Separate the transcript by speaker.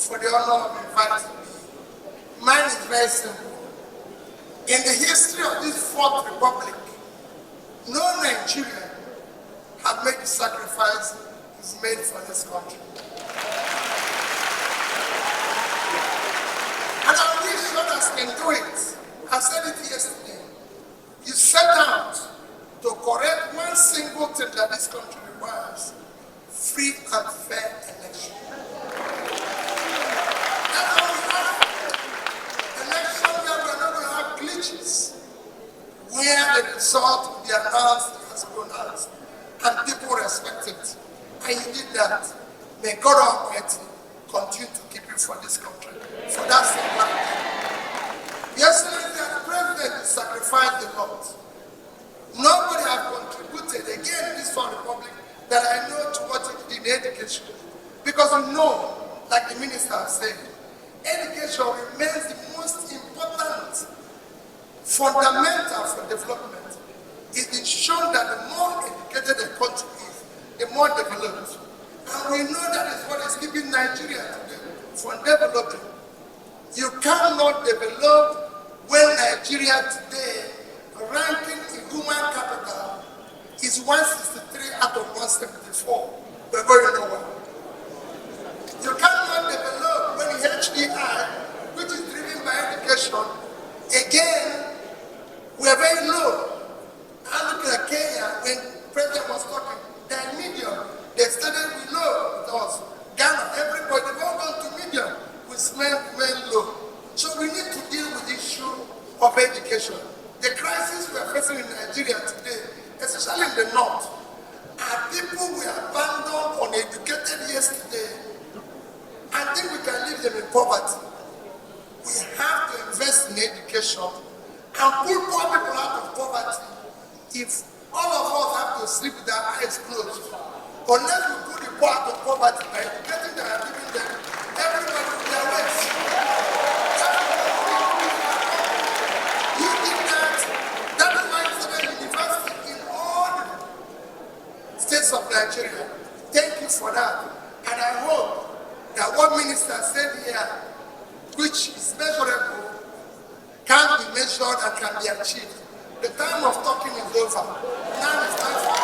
Speaker 1: for the honor of inviting me. Mine is very simple. In the history of this fourth republic, no Nigerian had made the sacrifice he's made for this country. And I wish others can do it. I said it yesterday. You set out to correct one single thing that this country requires: free and fair election. That's how we have election where we're not going to have glitches, where the result will be announced as pronounced, and people respect it. And you did that. May God Almighty continue to keep you for this country. For that simple thing. Yesterday, the president sacrificed the Lord. Nobody has contributed again in this one republic that I know to what it did in education. Because we know, like the minister said, education remains the most important fundamental for development. It is shown that the more educated a country is, the more developed. And we know that is what is keeping Nigeria today from developing. You cannot develop when Nigeria today, ranking in human capital, is 163 out of 174. We're going nowhere. You cannot develop when the HDI, which is driven by education, again, we are very low. I look at Kenya when the president was talking, they're medium. They started with low with us. Ghana, everybody, they've all gone to medium. We remain low. So we need to deal with the issue of education. The crisis we are facing in Nigeria today, especially in the north, are people we abandoned uneducated yesterday and think we can leave them in poverty. We have to invest in education and pull poor people out of poverty. If all of us have to sleep with our eyes closed, unless we put the poor out of poverty by educating them and giving them everybody with their ways. You did that. That is why it's a university in all the states of Nigeria. Thank you for that. And I hope that what Minister said here, which is measurable, can be measured and can be achieved. The time of talking is over. Now it's time for